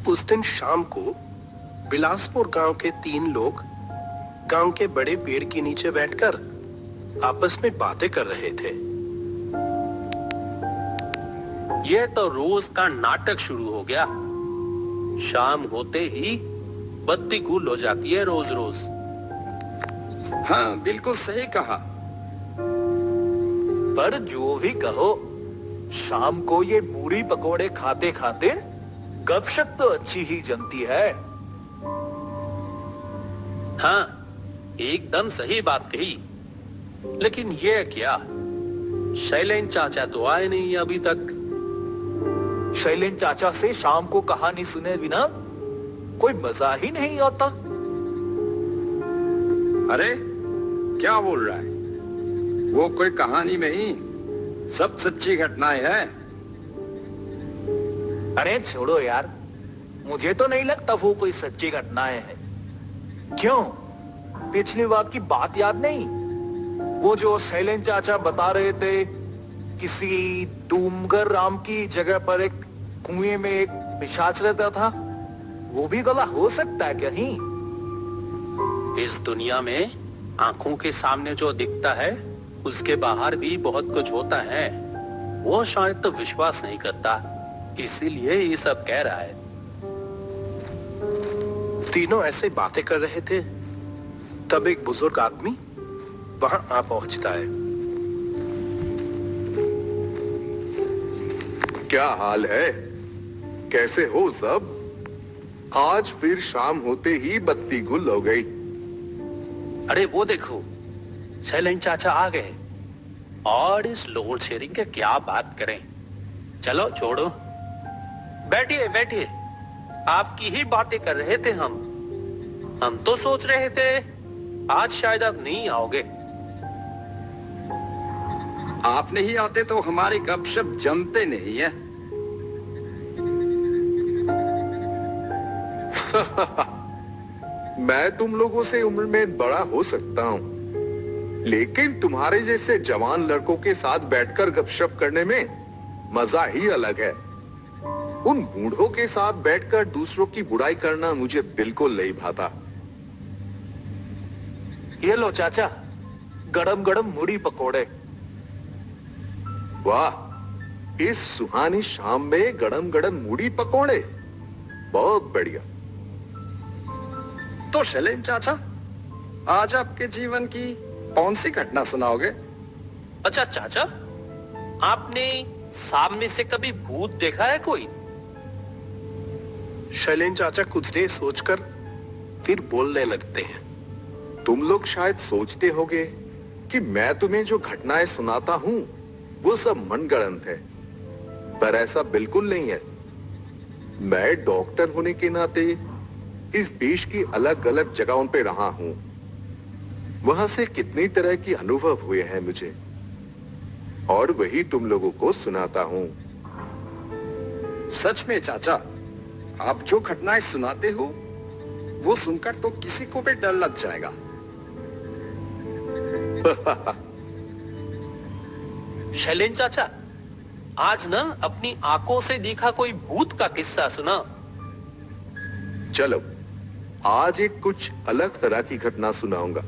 उस दिन शाम को बिलासपुर गांव के 3 लोग गांव के बड़े पेड़ के नीचे बैठकर आपस में बातें कर रहे थे। यह तो रोज का नाटक शुरू हो गया। शाम होते ही बत्ती गुल हो जाती है रोज रोज। हाँ, बिल्कुल सही कहा। पर जो भी कहो, शाम को ये मूढ़ी पकोड़े खाते खाते गपशप तो अच्छी ही जमती है। हाँ, एकदम सही बात कही। लेकिन ये क्या, शैलेन चाचा तो आए नहीं अभी तक। शैलेन चाचा से शाम को कहानी सुने बिना कोई मजा ही नहीं आता। अरे क्या बोल रहा है? वो कोई कहानी नहीं, सब सच्ची घटनाएं हैं। अरे छोड़ो यार, मुझे तो नहीं लगता वो कोई सच्ची घटनाएं हैं। क्यों, पिछली बार की बात याद नहीं? वो जो शैलेन चाचा बता रहे थे, किसी डूमगर राम की जगह पर एक कुएं में एक पिशाच रहता था, वो भी गला हो सकता है कहीं? इस दुनिया में आंखों के सामने जो दिखता है उसके बाहर भी बहुत कुछ होता है। वो शायद तो विश्वास नहीं करता, इसीलिए ये सब कह रहा है। तीनों ऐसे बातें कर रहे थे, तब एक बुजुर्ग आदमी वहां आ पहुंचता है। क्या हाल है? कैसे हो सब? आज फिर शाम होते ही बत्ती गुल हो गई। अरे वो देखो, शैलेन चाचा आ गए। और इस लोड शेयरिंग के क्या बात करें। चलो छोड़ो, बैठिए बैठिए। आपकी ही बातें कर रहे थे हम तो सोच रहे थे आज शायद आप नहीं आओगे। आप नहीं आते तो हमारे गपशप जमते नहीं है। मैं तुम लोगों से उम्र में बड़ा हो सकता हूं, लेकिन तुम्हारे जैसे जवान लड़कों के साथ बैठकर गपशप करने में मजा ही अलग है। उन बूढ़ों के साथ बैठकर दूसरों की बुराई करना मुझे बिल्कुल नहीं भाता। ये लो चाचा, गरम गरम मूढ़ी पकोड़े। वाह, इस सुहानी शाम में गरम गरम मूढ़ी पकोड़े, बहुत बढ़िया। तो शैलेन चाचा, आज आपके जीवन की कौन सी घटना सुनाओगे? अच्छा चाचा, आपने सामने से कभी भूत देखा है कोई? शैलेन चाचा कुछ देर सोचकर फिर बोलने लगते हैं। तुम लोग शायद सोचते होगे कि मैं तुम्हें जो घटनाएं सुनाता हूं वो सब मनगढ़ंत है, पर ऐसा बिल्कुल नहीं है। मैं डॉक्टर होने के नाते इस देश की अलग अलग जगहों पे रहा हूं। वहां से कितनी तरह की अनुभव हुए हैं मुझे, और वही तुम लोगों को सुनाता हूं। सच में चाचा, आप जो घटनाएं सुनाते हो वो सुनकर तो किसी को भी डर लग जाएगा। शैलेन चाचा, आज ना अपनी आंखों से देखा कोई भूत का किस्सा सुना। चलो, आज एक कुछ अलग तरह की घटना सुनाऊंगा।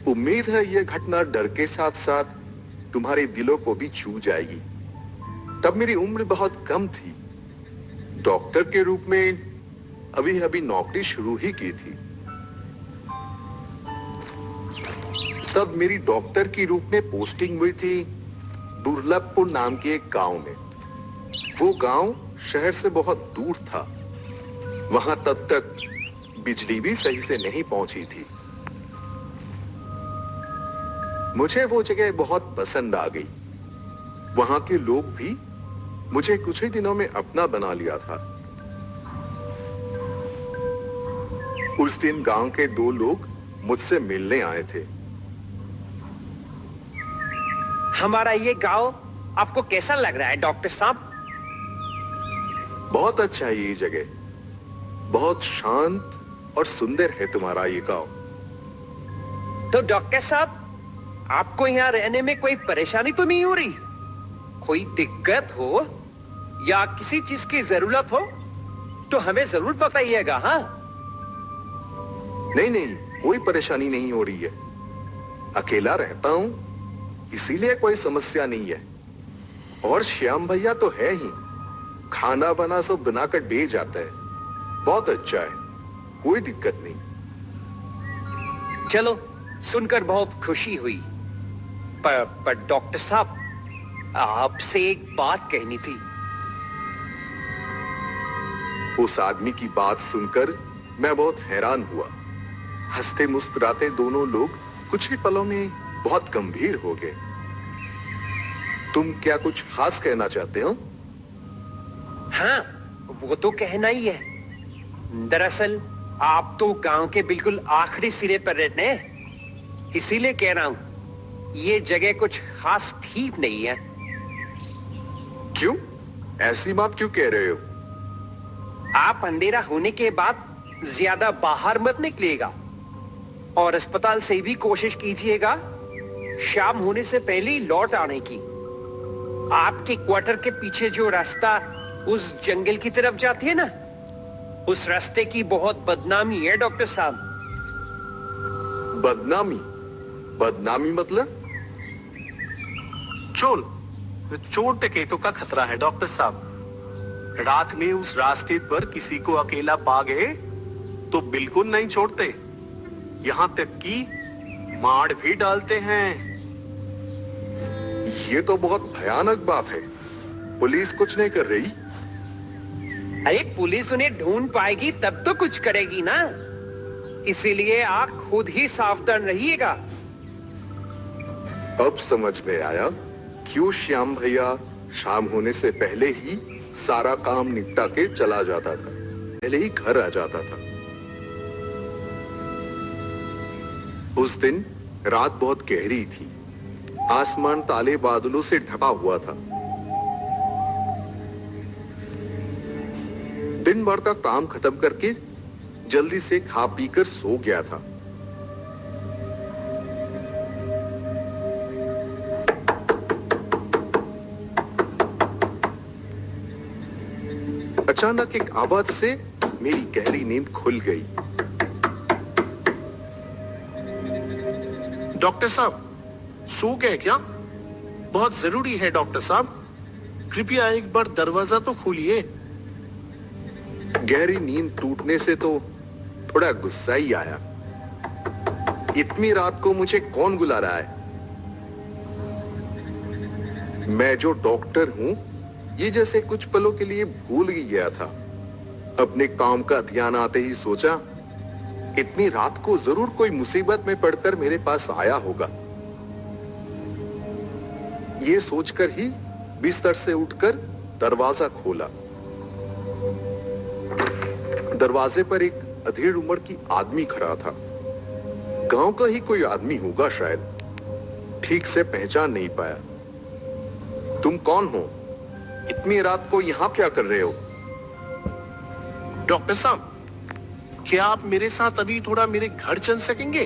उम्मीद है यह घटना डर के साथ साथ तुम्हारे दिलों को भी छू जाएगी। तब मेरी उम्र बहुत कम थी। डॉक्टर के रूप में अभी अभी नौकरी शुरू ही की थी। तब मेरी डॉक्टर के रूप में पोस्टिंग हुई थी दुर्लभपुर नाम के एक गांव में। वो गांव शहर से बहुत दूर था। वहां तब तक बिजली भी सही से नहीं पहुंची थी। मुझे वो जगह बहुत पसंद आ गई। वहां के लोग भी मुझे कुछ ही दिनों में अपना बना लिया था। उस दिन गांव के 2 लोग मुझसे मिलने आए थे। हमारा ये गांव आपको कैसा लग रहा है डॉक्टर साहब? बहुत अच्छा है ये जगह, बहुत शांत और सुंदर है तुम्हारा ये गांव। तो डॉक्टर साहब, आपको यहाँ रहने में कोई परेशानी तो नहीं हो रही? कोई दिक्कत हो या किसी चीज की जरूरत हो तो हमें जरूर बताइएगा। हाँ, नहीं नहीं, कोई परेशानी नहीं हो रही है। अकेला रहता हूं, इसीलिए कोई समस्या नहीं है। और श्याम भैया तो है ही, खाना बना सब बनाकर दे जाता है। बहुत अच्छा है, कोई दिक्कत नहीं। चलो, सुनकर बहुत खुशी हुई। पर डॉक्टर साहब, आपसे एक बात कहनी थी। उस आदमी की बात सुनकर मैं बहुत हैरान हुआ। हंसते मुस्कुराते दोनों लोग कुछ ही पलों में बहुत गंभीर हो गए। तुम क्या कुछ खास कहना चाहते हो? हाँ, वो तो कहना ही है। दरअसल आप तो गांव के बिल्कुल आखिरी सिरे पर रहते हैं, इसीलिए कह रहा हूं, ये जगह कुछ खास ठीक नहीं है। क्यों? ऐसी बात क्यों कह रहे हो? आप अंधेरा होने के बाद ज्यादा बाहर मत निकलिएगा और अस्पताल से भी कोशिश कीजिएगा शाम होने से पहले ही लौट आने की। आपके क्वार्टर के पीछे जो रास्ता उस जंगल की तरफ जाती है ना, उस रास्ते की बहुत बदनामी है डॉक्टर साहब। बदनामी? बदनामी मतलब? चोट केतु का खतरा है डॉक्टर साहब। रात में उस रास्ते पर किसी को अकेला पा गए तो बिल्कुल नहीं छोड़ते, यहां तक कि मार भी डालते हैं। ये तो बहुत भयानक बात है। पुलिस कुछ नहीं कर रही? अरे पुलिस उन्हें ढूंढ पाएगी तब तो कुछ करेगी ना, इसीलिए आप खुद ही सावधान रहिएगा। अब समझ में आया क्यों श्याम भैया शाम होने से पहले ही सारा काम निपटा के चला जाता था, पहले ही घर आ जाता था। उस दिन रात बहुत गहरी थी, आसमान काले बादलों से ढका हुआ था। दिन भर का काम खत्म करके जल्दी से खा पीकर सो गया था। अचानक एक आवाज से मेरी गहरी नींद खुल गई। डॉक्टर साहब, सो गए क्या? बहुत जरूरी है डॉक्टर साहब, कृपया एक बार दरवाजा तो खोलिए। गहरी नींद टूटने से तो थोड़ा गुस्सा ही आया। इतनी रात को मुझे कौन बुला रहा है? मैं जो डॉक्टर हूं, ये जैसे कुछ पलों के लिए भूल ही गया था। अपने काम का ध्यान आते ही सोचा, इतनी रात को जरूर कोई मुसीबत में पड़कर मेरे पास आया होगा। ये सोचकर ही बिस्तर से उठकर दरवाजा खोला। दरवाजे पर एक अधेड़ उम्र की आदमी खड़ा था। गांव का ही कोई आदमी होगा शायद, ठीक से पहचान नहीं पाया। तुम कौन हो? इतनी रात को यहां क्या कर रहे हो? डॉक्टर साहब, क्या आप मेरे साथ अभी थोड़ा मेरे घर चल सकेंगे?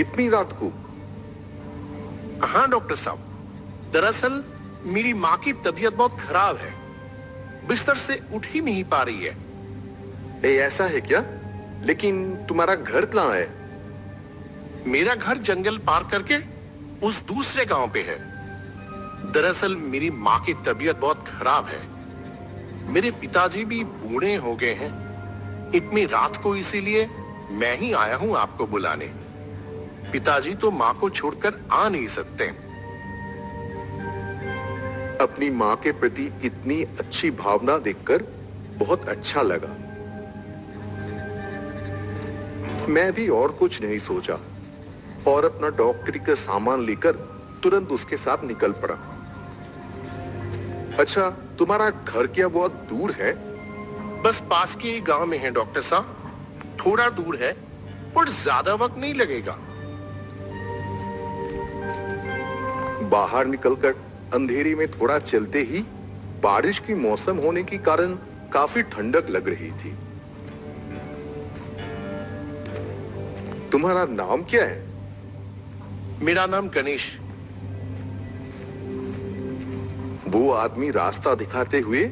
इतनी रात को? हाँ डॉक्टर साहब, दरअसल मेरी माँ की तबीयत बहुत खराब है, बिस्तर से उठ ही नहीं पा रही है। ऐसा है क्या? लेकिन तुम्हारा घर कहाँ है? मेरा घर जंगल पार करके उस दूसरे गांव पे है। दरअसल मेरी माँ की तबीयत बहुत खराब है। मेरे पिताजी भी बूढ़े हो गए हैं। इतनी रात को इसीलिए मैं ही आया हूं आपको बुलाने। पिताजी तो माँ को छोड़कर आ नहीं सकते। अपनी माँ के प्रति इतनी अच्छी भावना देखकर बहुत अच्छा लगा। मैं भी और कुछ नहीं सोचा और अपना डॉक्टरी का सामान लेकर तुरंत उसके साथ निकल पड़ा। अच्छा, तुम्हारा घर क्या बहुत दूर है? बस पास के ही गांव में है डॉक्टर साहब, थोड़ा दूर है पर ज्यादा वक्त नहीं लगेगा। बाहर निकलकर अंधेरे में थोड़ा चलते ही बारिश की मौसम होने के कारण काफी ठंडक लग रही थी। तुम्हारा नाम क्या है? मेरा नाम गणेश। वो आदमी रास्ता दिखाते हुए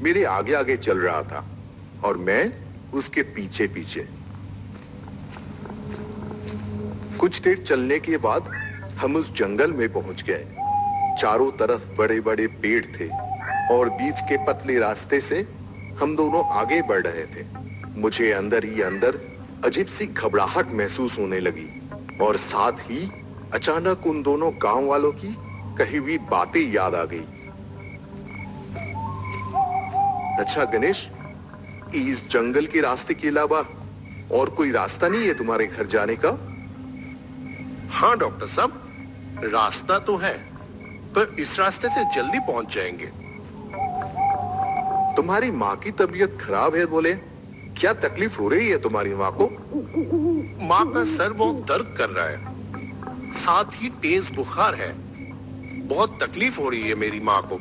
मेरे आगे आगे चल रहा था और मैं उसके पीछे पीछे। कुछ देर चलने के बाद हम उस जंगल में पहुंच गए। चारों तरफ बड़े बड़े पेड़ थे और बीच के पतले रास्ते से हम दोनों आगे बढ़ रहे थे। मुझे अंदर ही अंदर अजीब सी घबराहट महसूस होने लगी और साथ ही अचानक उन दोनों गांव वालों की कही हुई बातें याद आ गई। अच्छा गणेश, इस जंगल के रास्ते के अलावा और कोई रास्ता नहीं है तुम्हारे घर जाने का? हाँ डॉक्टर साहब, रास्ता तो है, पर इस रास्ते से जल्दी पहुंच जाएंगे। तुम्हारी माँ की तबीयत खराब है बोले, क्या तकलीफ हो रही है तुम्हारी माँ को? माँ का सर बहुत दर्द कर रहा है, साथ ही तेज बुखार है। बहुत तकलीफ हो रही है मेरी माँ को।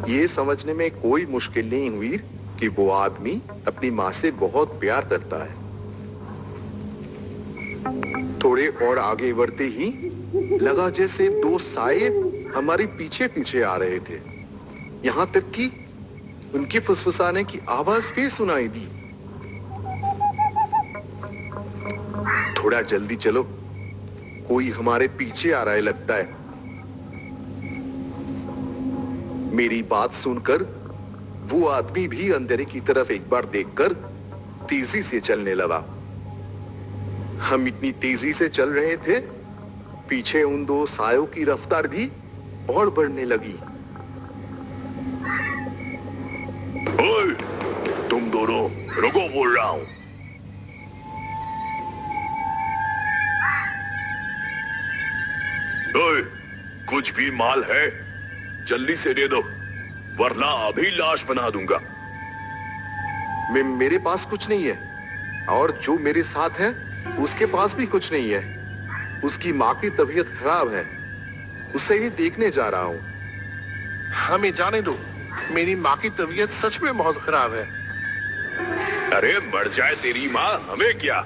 ये समझने में कोई मुश्किल नहीं हुई कि वो आदमी अपनी माँ से बहुत प्यार करता है। थोड़े और आगे बढ़ते ही लगा जैसे दो साए हमारे पीछे पीछे आ रहे थे। यहां तक कि उनके फुसफुसाने की आवाज भी सुनाई दी। थोड़ा जल्दी चलो, कोई हमारे पीछे आ रहा है लगता है। मेरी बात सुनकर वो आदमी भी अंधेरे की तरफ एक बार देखकर तेजी से चलने लगा। हम इतनी तेजी से चल रहे थे, पीछे उन दो सायों की रफ्तार भी और बढ़ने लगी। ओए, तुम दोनों रुको, बोल रहा हूं। ओए, कुछ भी माल है जल्दी से दे दो, वरना अभी लाश बना दूंगा। मेरे पास कुछ नहीं है और जो मेरे साथ है उसके पास भी कुछ नहीं है। उसकी माँ की तबीयत खराब है, उसे ही देखने जा रहा हूँ। हमें जाने दो, मेरी माँ की तबीयत सच में बहुत खराब है। अरे मर जाए तेरी माँ, हमें क्या।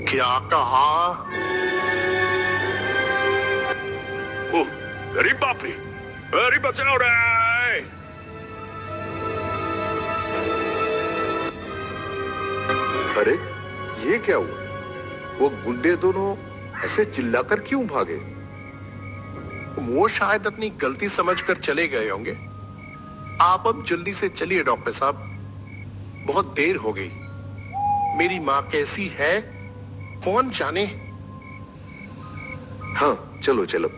क्या कहा? ओह, अरे बाप रे, अरे बचाओ रे। अरे ये क्या हुआ? वो गुंडे दोनों ऐसे चिल्लाकर क्यों भागे? वो शायद अपनी गलती समझकर चले गए होंगे। आप अब जल्दी से चलिए डॉक्टर साहब, बहुत देर हो गई। मेरी माँ कैसी है कौन जाने। हाँ चलो चलो।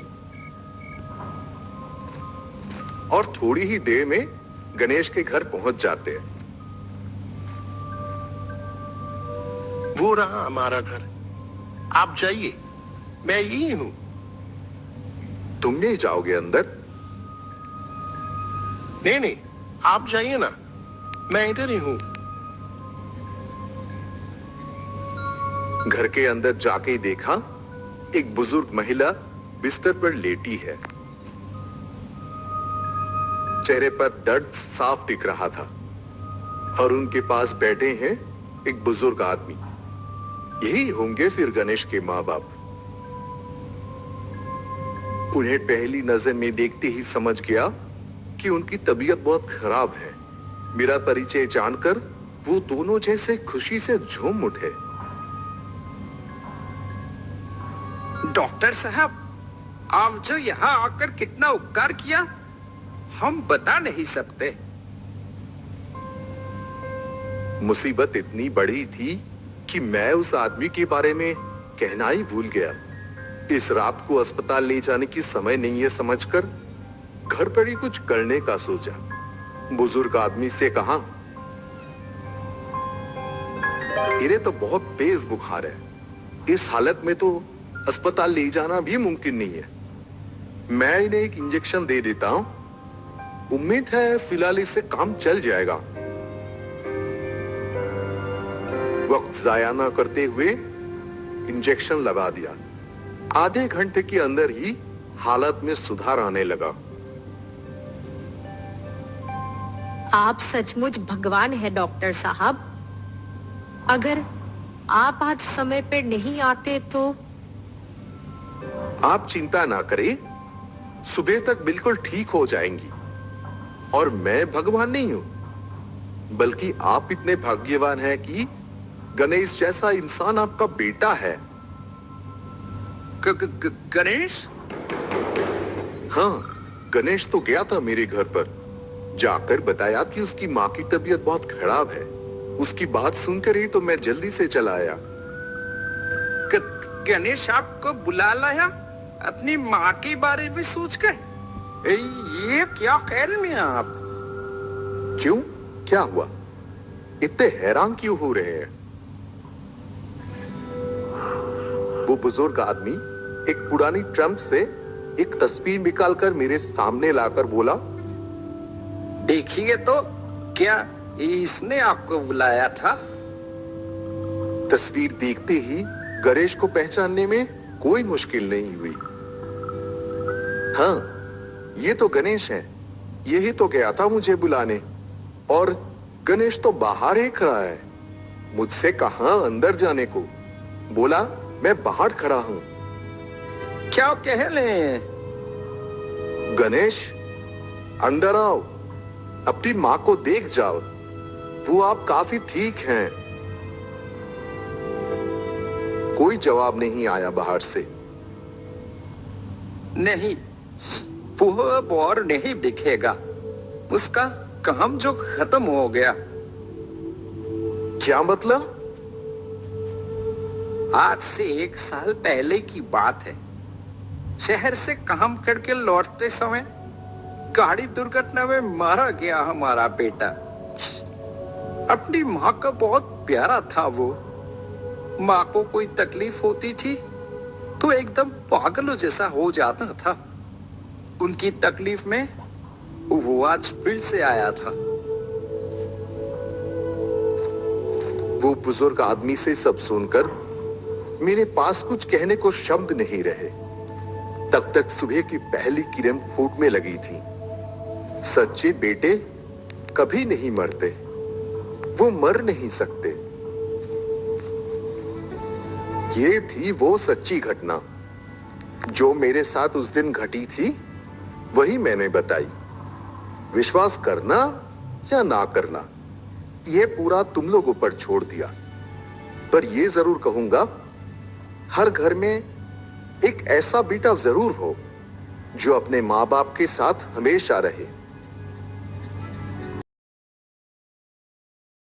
और थोड़ी ही देर में गणेश के घर पहुंच जाते हैं। वो रहा हमारा घर, आप जाइए, मैं यही हूं। तुम नहीं जाओगे अंदर? नहीं नहीं, आप जाइए ना, मैं इधर ही हूं। घर के अंदर जाके देखा, एक बुजुर्ग महिला बिस्तर पर लेटी है। चेहरे पर दर्द साफ दिख रहा था और उनके पास बैठे हैं एक बुजुर्ग आदमी। यही होंगे फिर गणेश के माँ बाप। उन्हें पहली नजर में देखते ही समझ गया कि उनकी तबीयत बहुत खराब है। मेरा परिचय जानकर वो दोनों जैसे खुशी से झूम उठे। डॉक्टर साहब, आप जो यहाँ आकर कितना उपकार किया, हम बता नहीं सकते। मुसीबत इतनी बड़ी थी कि मैं उस आदमी के बारे में कहना ही भूल गया। इस रात को अस्पताल ले जाने की समय नहीं है समझकर घर पर ही कुछ करने का सोचा। बुजुर्ग आदमी से कहा, इन्हें तो बहुत तेज बुखार है, इस हालत में तो अस्पताल ले जाना भी मुमकिन नहीं है। मैं इन्हें एक इंजेक्शन दे देता हूं, उम्मीद है फिलहाल इससे काम चल जाएगा। वक्त जाया न करते हुए इंजेक्शन लगा दिया। आधे घंटे के अंदर ही हालत में सुधार आने लगा। आप सचमुच भगवान है डॉक्टर साहब। अगर आप आज समय पर नहीं आते तो आप चिंता ना करें, सुबह तक बिल्कुल ठीक हो जाएंगी। और मैं भगवान नहीं हूं, बल्कि आप इतने भाग्यवान हैं कि गणेश जैसा इंसान आपका बेटा है। गणेश? हाँ, गणेश तो गया था मेरे घर पर, जाकर बताया कि उसकी माँ की तबीयत बहुत खराब है। उसकी बात सुनकर ही तो मैं जल्दी से चला आया। गणेश आपको बुला लाया अपनी माँ के बारे में सोचकर? ये क्या कह रहे हैं आप? क्यों, क्या हुआ? इतने हैरान क्यों हो रहे हैं? वो बुजुर्ग आदमी एक पुरानी ट्रम्प से एक तस्वीर निकालकर मेरे सामने लाकर बोला, देखिए तो, क्या इसने आपको बुलाया था? तस्वीर देखते ही गणेश को पहचानने में कोई मुश्किल नहीं हुई। हाँ, ये तो गणेश है। यही तो गया था मुझे बुलाने, और गणेश तो बाहर ही खड़ा है। मुझसे कहा अंदर जाने को, बोला मैं बाहर खड़ा हूं। क्या कह रहे हैं? गणेश, अंदर आओ, अपनी माँ को देख जाओ, वो आप काफी ठीक हैं। कोई जवाब नहीं आया बाहर से। नहीं, वो अब और नहीं दिखेगा। उसका काम जो खत्म हो गया। क्या मतलब? आज से 1 साल पहले की बात है। शहर से काम करके लौटते समय गाड़ी दुर्घटना में मारा गया हमारा बेटा। अपनी माँ का बहुत प्यारा था वो। माँ को कोई तकलीफ होती थी तो एकदम पागलों जैसा हो जाता था। उनकी तकलीफ में वो आज फिर से आया था। वो बुजुर्ग आदमी से सब सुनकर मेरे पास कुछ कहने को शब्द नहीं रहे। तब तक सुबह की पहली किरण फूटने लगी थी। सच्चे बेटे कभी नहीं मरते, वो मर नहीं सकते। ये थी वो सच्ची घटना जो मेरे साथ उस दिन घटी थी। वही मैंने बताई। विश्वास करना या ना करना, ये पूरा तुम लोगों पर छोड़ दिया। पर ये जरूर कहूंगा, हर घर में एक ऐसा बेटा जरूर हो जो अपने माँ बाप के साथ हमेशा रहे।